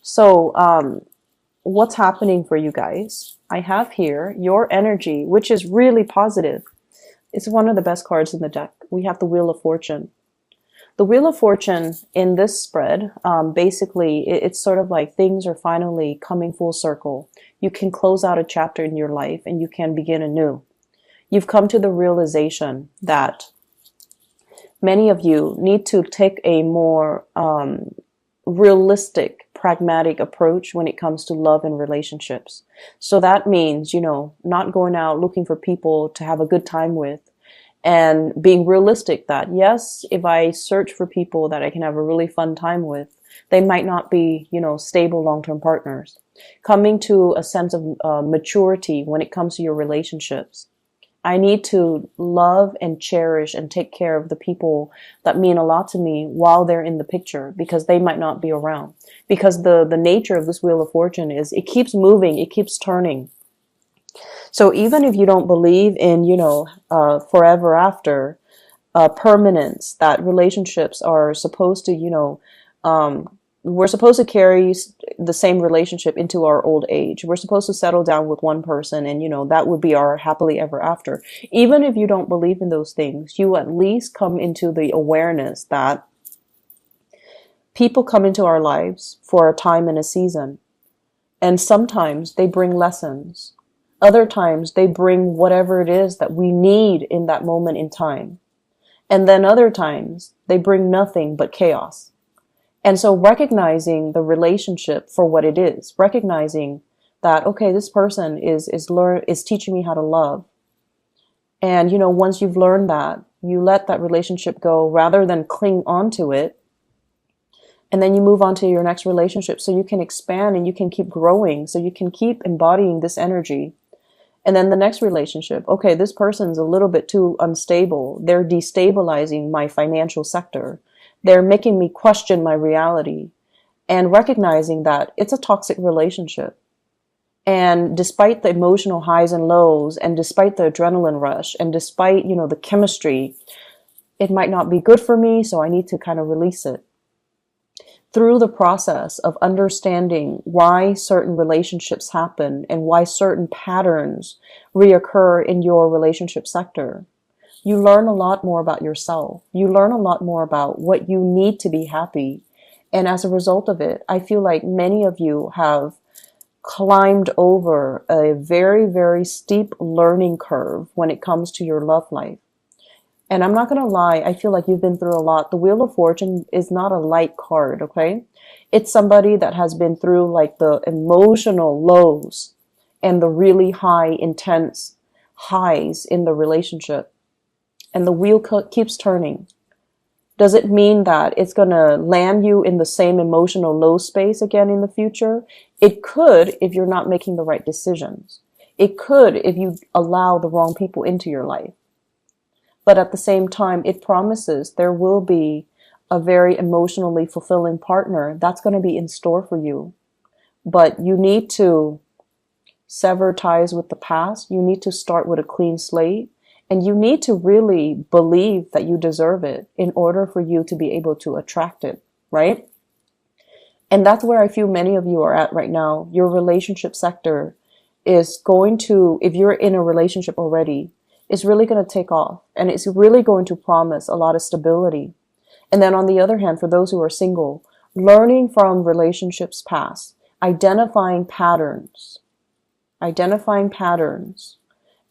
So, what's happening for you guys? I have here your energy, which is really positive. It's one of the best cards in the deck. We have the Wheel of Fortune. The Wheel of Fortune in this spread, basically, it's sort of like things are finally coming full circle. You can close out a chapter in your life and you can begin anew. You've come to the realization that many of you need to take a more realistic, pragmatic approach when it comes to love and relationships. So that means, not going out looking for people to have a good time with, and being realistic that, yes, if I search for people that I can have a really fun time with, they might not be, stable long-term partners. Coming to a sense of maturity when it comes to your relationships. I need to love and cherish and take care of the people that mean a lot to me while they're in the picture, because they might not be around. Because the nature of this Wheel of Fortune is it keeps moving, it keeps turning. So even if you don't believe in, forever after, permanence, that relationships are supposed to, we're supposed to carry the same relationship into our old age. We're supposed to settle down with one person and, that would be our happily ever after. Even if you don't believe in those things, you at least come into the awareness that people come into our lives for a time and a season. And sometimes they bring lessons. Other times they bring whatever it is that we need in that moment in time. And then other times they bring nothing but chaos. And so recognizing the relationship for what it is, recognizing that, okay, this person is teaching me how to love. And, once you've learned that, you let that relationship go rather than cling onto it. And then you move on to your next relationship so you can expand and you can keep growing, so you can keep embodying this energy. And then the next relationship, okay, this person's a little bit too unstable. They're destabilizing my financial sector. They're making me question my reality, and recognizing that it's a toxic relationship. And despite the emotional highs and lows, and despite the adrenaline rush, and despite, the chemistry, it might not be good for me, so I need to kind of release it. Through the process of understanding why certain relationships happen and why certain patterns reoccur in your relationship sector, you learn a lot more about yourself. You learn a lot more about what you need to be happy. And as a result of it, I feel like many of you have climbed over a very, very steep learning curve when it comes to your love life. And I'm not going to lie, I feel like you've been through a lot. The Wheel of Fortune is not a light card, okay? It's somebody that has been through like the emotional lows and the really high, intense highs in the relationship. And the wheel keeps turning. Does it mean that it's going to land you in the same emotional low space again in the future? It could if you're not making the right decisions. It could if you allow the wrong people into your life. But at the same time, it promises there will be a very emotionally fulfilling partner that's going to be in store for you. But you need to sever ties with the past. You need to start with a clean slate. And you need to really believe that you deserve it in order for you to be able to attract it, right? And that's where I feel many of you are at right now. Your relationship sector is going to, if you're in a relationship already, is really going to take off, and it's really going to promise a lot of stability. And then on the other hand, for those who are single, learning from relationships past, identifying patterns,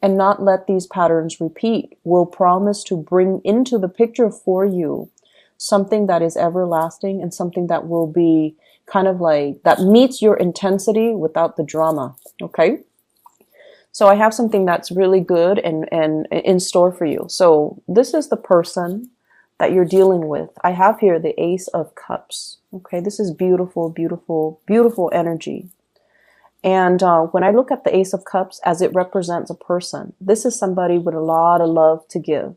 and not let these patterns repeat will promise to bring into the picture for you something that is everlasting and something that will be kind of like, that meets your intensity without the drama, okay? So I have something that's really good and in store for you. So this is the person that you're dealing with. I have here the Ace of Cups. Okay, this is beautiful, beautiful, beautiful energy. And when I look at the Ace of Cups as it represents a person, this is somebody with a lot of love to give.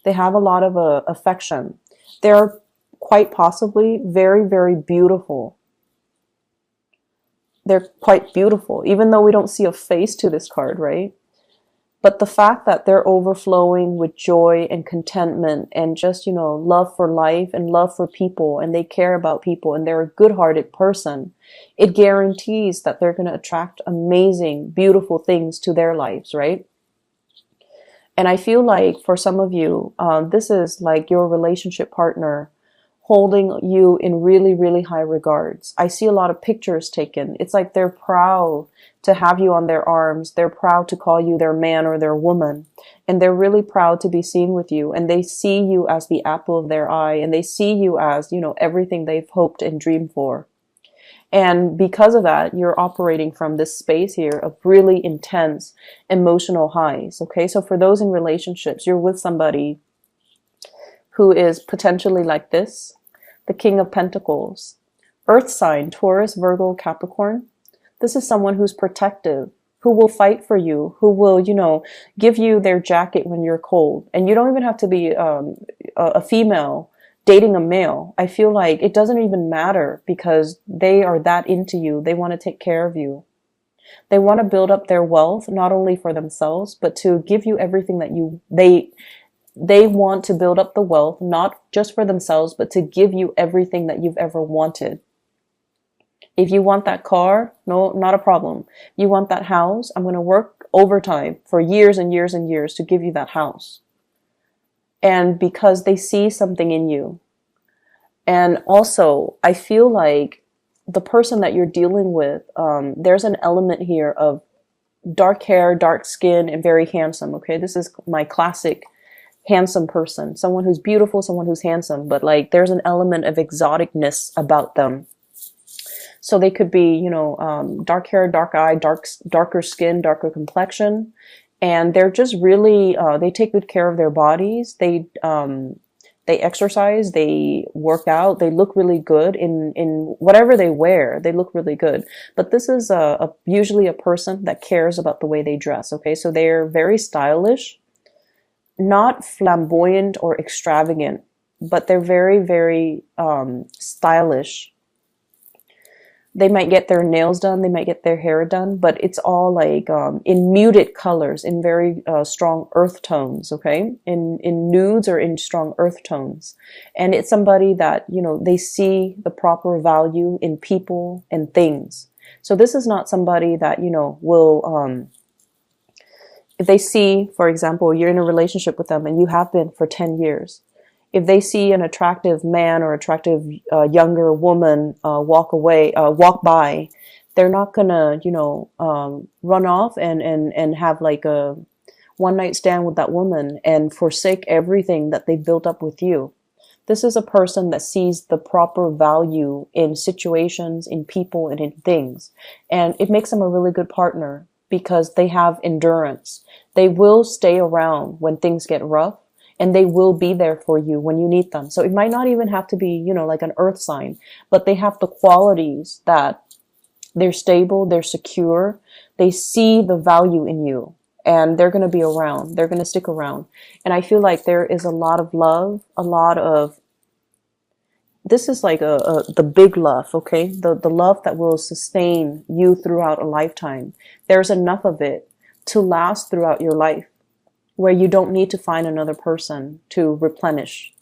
They have a lot of affection. They're quite possibly very, very beautiful. They're quite beautiful, even though we don't see a face to this card, right? But the fact that they're overflowing with joy and contentment and just, love for life and love for people, and they care about people, and they're a good-hearted person, it guarantees that they're going to attract amazing, beautiful things to their lives, right? And I feel like for some of you, this is like your relationship partner holding you in really, really high regards. I see a lot of pictures taken. It's like they're proud to have you on their arms. They're proud to call you their man or their woman. And they're really proud to be seen with you. And they see you as the apple of their eye. And they see you as, everything they've hoped and dreamed for. And because of that, you're operating from this space here of really intense emotional highs. Okay. So for those in relationships, you're with somebody who is potentially like this, the King of Pentacles, Earth sign, Taurus, Virgo, Capricorn. This is someone who's protective, who will fight for you, who will, give you their jacket when you're cold. And you don't even have to be a female dating a male. I feel like it doesn't even matter because they are that into you. They want to take care of you. They want to build up their wealth, not only for themselves, but to give you everything that they want to build up the wealth, not just for themselves, but to give you everything that you've ever wanted. If you want that car, no, not a problem. You want that house, I'm going to work overtime for years and years and years to give you that house. And because they see something in you. And also, I feel like the person that you're dealing with, there's an element here of dark hair, dark skin, and very handsome. Okay, this is my classic handsome person, someone who's beautiful, someone who's handsome, but like there's an element of exoticness about them. So they could be, dark hair, dark eye, darker skin, darker complexion, and they're just really, they take good care of their bodies. They exercise, they work out, they look really good in whatever they wear. They look really good. But this is usually a person that cares about the way they dress. Okay, so they're very stylish. Not flamboyant or extravagant, but they're very, very stylish. They might get their nails done, they might get their hair done, but it's all like in muted colors, in very strong earth tones, okay? In nudes or in strong earth tones. And it's somebody that, they see the proper value in people and things. So this is not somebody that, will... if they see, for example, you're in a relationship with them and you have been for 10 years, if they see an attractive man or attractive younger woman walk by, they're not gonna, run off and have like a one night stand with that woman and forsake everything that they built up with you. This is a person that sees the proper value in situations, in people, and in things. And it makes them a really good partner because they have endurance. They will stay around when things get rough. And they will be there for you when you need them. So it might not even have to be, like an earth sign, but they have the qualities that they're stable, they're secure, they see the value in you, and they're going to be around. They're going to stick around. And I feel like there is a lot of love, this is like the big love, okay? The love that will sustain you throughout a lifetime. There's enough of it to last throughout your life, where you don't need to find another person to replenish.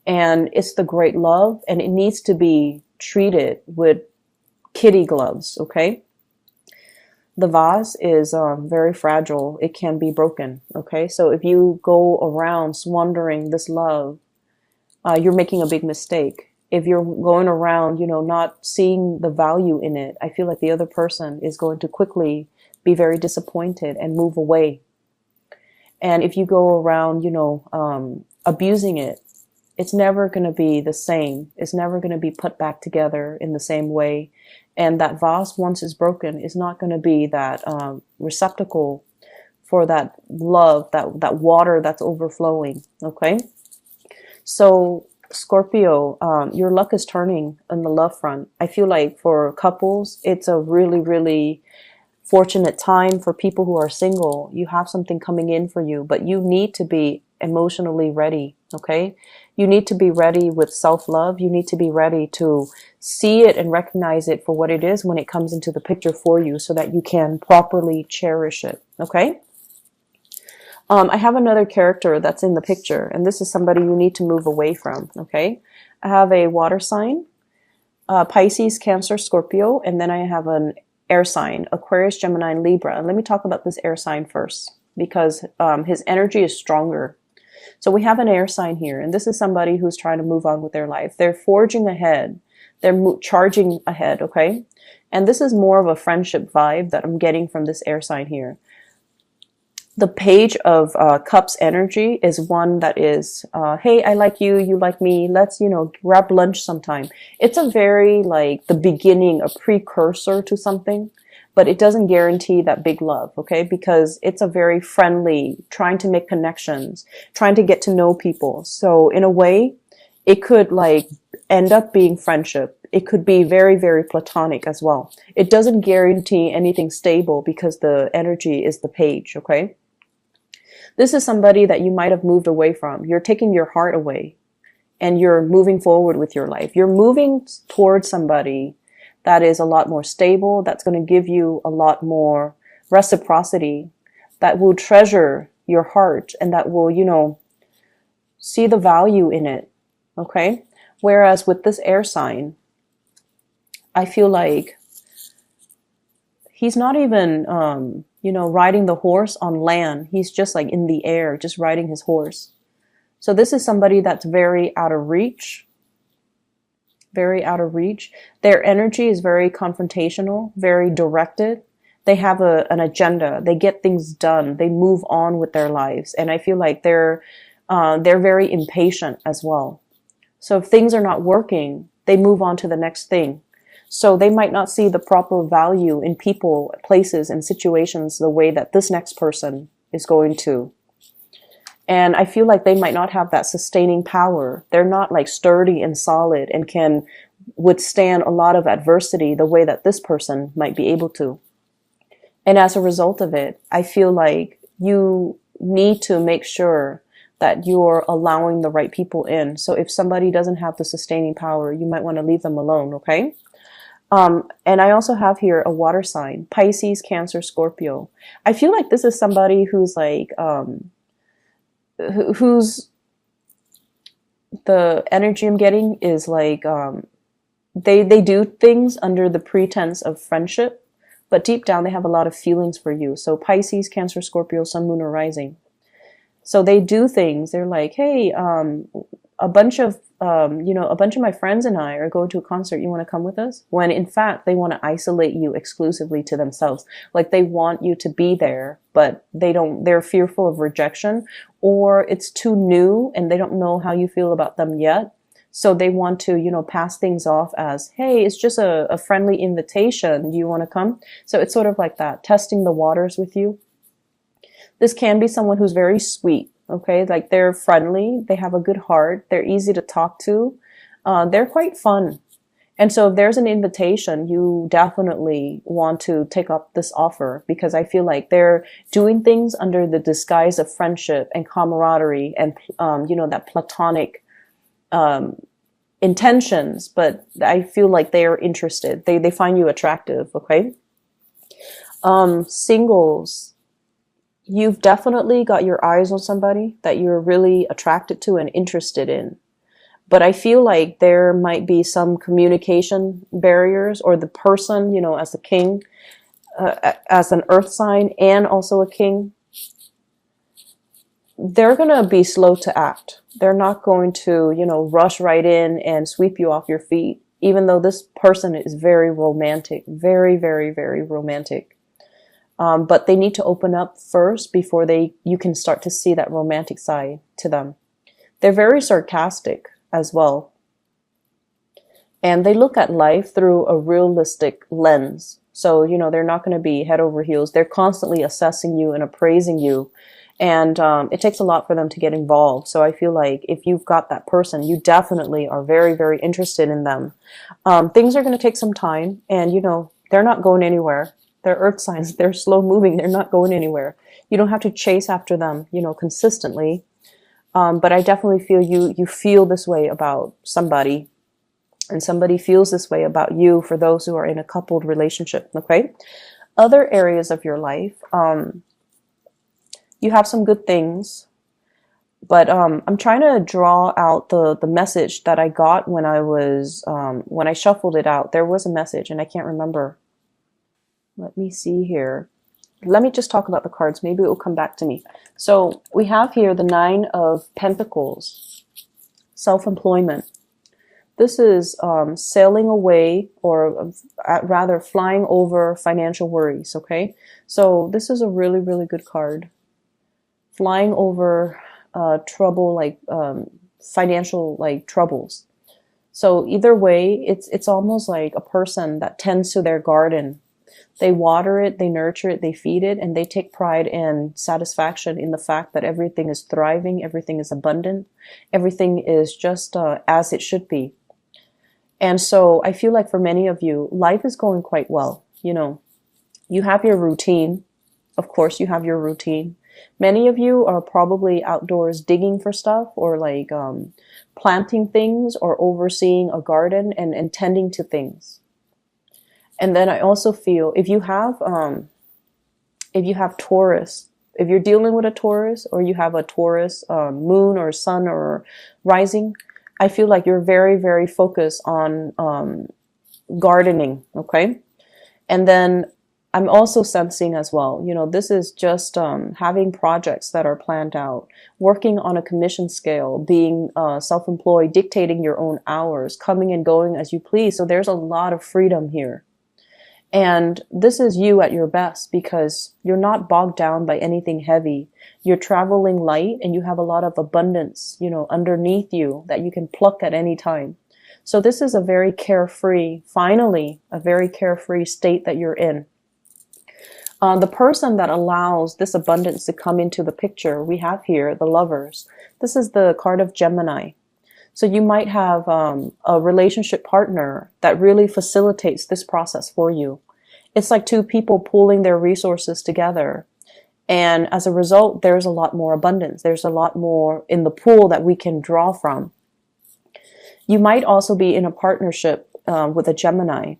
And it's the great love, and it needs to be treated with kitty gloves, okay? The vase is very fragile. It can be broken, okay? So if you go around squandering this love, you're making a big mistake. If you're going around, not seeing the value in it, I feel like the other person is going to quickly be very disappointed and move away. And if you go around, abusing it, it's never going to be the same. It's never going to be put back together in the same way. And that vase, once it's broken, is not going to be that receptacle for that love, that water that's overflowing. Okay? So, Scorpio, your luck is turning on the love front. I feel like for couples, it's a really, really fortunate time. For people who are single, you have something coming in for you, but you need to be emotionally ready, okay? You need to be ready with self-love. You need to be ready to see it and recognize it for what it is when it comes into the picture for you so that you can properly cherish it, okay? I have another character that's in the picture, and this is somebody you need to move away from, okay? I have a water sign, Pisces, Cancer, Scorpio, and then I have an air sign, Aquarius, Gemini, and Libra. And let me talk about this air sign first, because his energy is stronger. So we have an air sign here, and this is somebody who's trying to move on with their life. They're forging ahead. They're charging ahead, okay? And this is more of a friendship vibe that I'm getting from this air sign here. The Page of Cups energy is one that is, hey, I like you, you like me, let's, grab lunch sometime. It's a very, like, the beginning, a precursor to something, but it doesn't guarantee that big love, okay? Because it's a very friendly, trying to make connections, trying to get to know people. So in a way, it could, like, end up being friendship. It could be very, very platonic as well. It doesn't guarantee anything stable because the energy is the Page, okay? This is somebody that you might have moved away from. You're taking your heart away and you're moving forward with your life. You're moving towards somebody that is a lot more stable, that's going to give you a lot more reciprocity, that will treasure your heart and that will, see the value in it. Okay? Whereas with this air sign, I feel like he's not even, riding the horse on land. He's just like in the air, just riding his horse. So this is somebody that's very out of reach. Very out of reach. Their energy is very confrontational, very directed. They have an agenda. They get things done. They move on with their lives. And I feel like they're very impatient as well. So if things are not working, they move on to the next thing. So they might not see the proper value in people, places, and situations the way that this next person is going to. And I feel like they might not have that sustaining power. They're not like sturdy and solid and can withstand a lot of adversity the way that this person might be able to. And as a result of it, I feel like you need to make sure that you're allowing the right people in. So if somebody doesn't have the sustaining power, you might want to leave them alone, okay? And I also have here a water sign, Pisces, Cancer, Scorpio. I feel like this is somebody who's like, who's the energy I'm getting is like, they do things under the pretense of friendship, but deep down they have a lot of feelings for you. So Pisces, Cancer, Scorpio, Sun, Moon, or Rising. So they do things. They're like, hey, a bunch of my friends and I are going to a concert. You want to come with us? When in fact, they want to isolate you exclusively to themselves. Like they want you to be there, but they're fearful of rejection, or it's too new and they don't know how you feel about them yet. So they want to, pass things off as, hey, it's just a friendly invitation. Do you want to come? So it's sort of like that, testing the waters with you. This can be someone who's very sweet. Okay, like they're friendly, they have a good heart, they're easy to talk to, they're quite fun. And so if there's an invitation, you definitely want to take up this offer, because I feel like they're doing things under the disguise of friendship and camaraderie and, that platonic intentions, but I feel like they are interested. They find you attractive, okay? Singles. You've definitely got your eyes on somebody that you're really attracted to and interested in. But I feel like there might be some communication barriers, or the person, as a king, as an earth sign and also a king, they're going to be slow to act. They're not going to, rush right in and sweep you off your feet, even though this person is very romantic, very, very, very romantic. But they need to open up first before you can start to see that romantic side to them. They're very sarcastic as well. And they look at life through a realistic lens. So, they're not going to be head over heels. They're constantly assessing you and appraising you. And it takes a lot for them to get involved. So I feel like if you've got that person, you definitely are very, very interested in them. Things are going to take some time. And, they're not going anywhere. They're earth signs. They're slow moving. They're not going anywhere. You don't have to chase after them, consistently. But I definitely feel you feel this way about somebody, and somebody feels this way about you for those who are in a coupled relationship. Okay. Other areas of your life, You have some good things, but I'm trying to draw out the message that I got when I was when I shuffled it out. There was a message, and I can't remember. Let me see here. Let me just talk about the cards. Maybe it will come back to me. So we have here the Nine of Pentacles, self-employment. This is sailing away, or rather flying over financial worries, okay? So this is a really, really good card. Flying over trouble, like financial like troubles. So either way, it's almost like a person that tends to their garden. They water it, they nurture it, they feed it, and they take pride and satisfaction in the fact that everything is thriving, everything is abundant, everything is just as it should be. And so I feel like for many of you, life is going quite well. You know, you have your routine. Of course, you have your routine. Many of you are probably outdoors digging for stuff, or like planting things, or overseeing a garden and tending to things. And then I also feel if you have Taurus, if you're dealing with a Taurus, or you have a Taurus moon or sun or rising, I feel like you're very, very focused on gardening, okay? And then I'm also sensing as well, you know, this is just having projects that are planned out, working on a commission scale, being self-employed, dictating your own hours, coming and going as you please. So there's a lot of freedom here. And this is you at your best because you're not bogged down by anything heavy. You're traveling light and you have a lot of abundance, you know, underneath you that you can pluck at any time. So this is a very carefree, finally, a very carefree state that you're in. The person that allows this abundance to come into the picture, we have here the Lovers. This is the card of Gemini. So you might have a relationship partner that really facilitates this process for you. It's like two people pooling their resources together. And as a result, there's a lot more abundance. There's a lot more in the pool that we can draw from. You might also be in a partnership with a Gemini.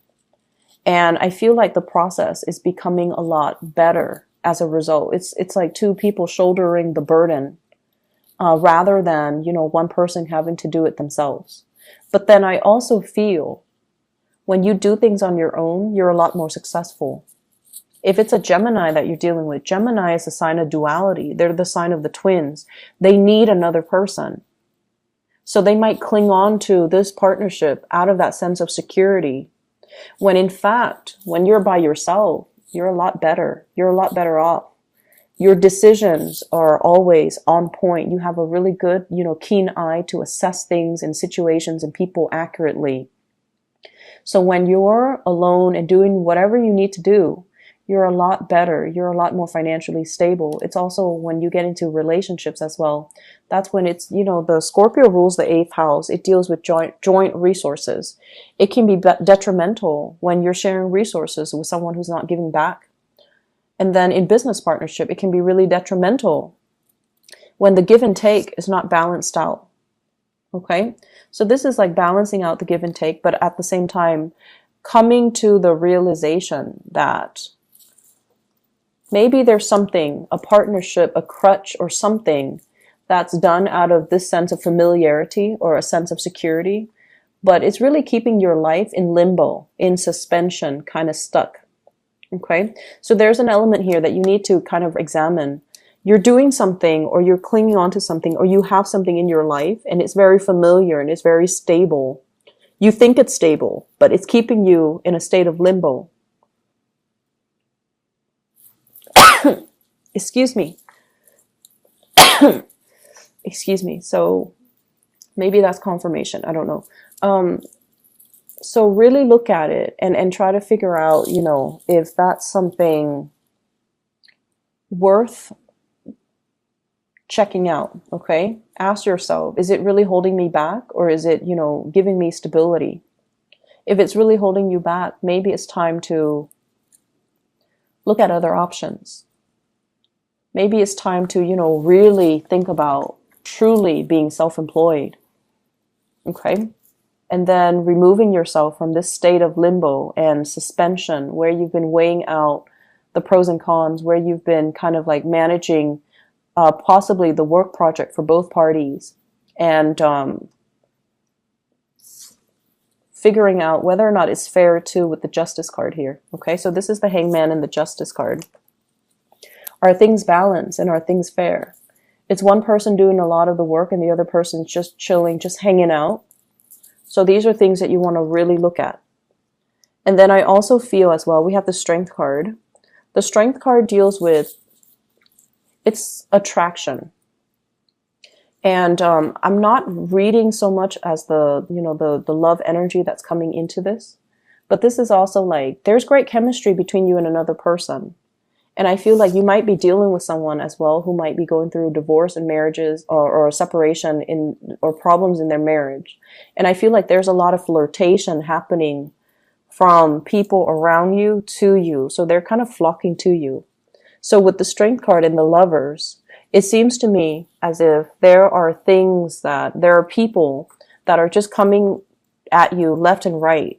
And I feel like the process is becoming a lot better as a result. It's like two people shouldering the burden. Rather than, you know, one person having to do it themselves. But then I also feel when you do things on your own, you're a lot more successful. If it's a Gemini that you're dealing with, Gemini is a sign of duality. They're the sign of the twins. They need another person. So they might cling on to this partnership out of that sense of security. When in fact, when you're by yourself, you're a lot better. You're a lot better off. Your decisions are always on point. You have a really good, you know, keen eye to assess things and situations and people accurately. So when you're alone and doing whatever you need to do, you're a lot better. You're a lot more financially stable. It's also when you get into relationships as well. That's when it's, you know, the Scorpio rules the 8th house. It deals with joint resources. It can be detrimental when you're sharing resources with someone who's not giving back. And then in business partnership, it can be really detrimental when the give and take is not balanced out. Okay? So this is like balancing out the give and take, but at the same time, coming to the realization that maybe there's something, a partnership, a crutch, or something that's done out of this sense of familiarity or a sense of security, but it's really keeping your life in limbo, in suspension, kind of stuck. Okay, so there's an element here that you need to kind of examine. You're doing something, or you're clinging on to something, or you have something in your life and it's very familiar and it's very stable. You think it's stable, but it's keeping you in a state of limbo. Excuse me. Excuse me. So maybe that's confirmation. I don't know. So really look at it and try to figure out, you know, if that's something worth checking out, okay? Ask yourself, is it really holding me back, or is it, you know, giving me stability? If it's really holding you back, maybe it's time to look at other options. Maybe it's time to, you know, really think about truly being self-employed, okay? And then removing yourself from this state of limbo and suspension where you've been weighing out the pros and cons, where you've been kind of like managing possibly the work project for both parties, and figuring out whether or not it's fair too with the Justice card here. Okay, so this is the Hangman and the Justice card. Are things balanced and are things fair? It's one person doing a lot of the work and the other person's just chilling, just hanging out. So these are things that you want to really look at. And then I also feel as well, we have the Strength card. The Strength card deals with, it's attraction. And I'm not reading so much as the, you know, the love energy that's coming into this. But this is also like, there's great chemistry between you and another person. And I feel like you might be dealing with someone as well who might be going through divorce and marriages, or a separation in, or problems in their marriage. And I feel like there's a lot of flirtation happening from people around you to you. So they're kind of flocking to you. So with the Strength card and the Lovers, it seems to me as if there are people that are just coming at you left and right.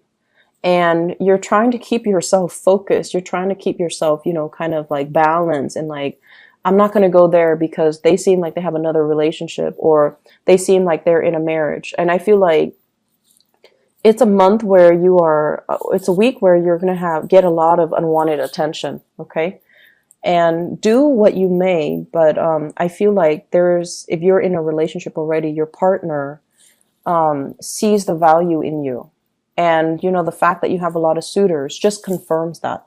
And you're trying to keep yourself focused. You're trying to keep yourself, you know, kind of like balanced, and like, I'm not going to go there because they seem like they have another relationship, or they seem like they're in a marriage. And I feel like it's a month where it's a week where you're going to get a lot of unwanted attention. Okay. And do what you may, but I feel like if you're in a relationship already, your partner sees the value in you. And, you know, the fact that you have a lot of suitors just confirms that.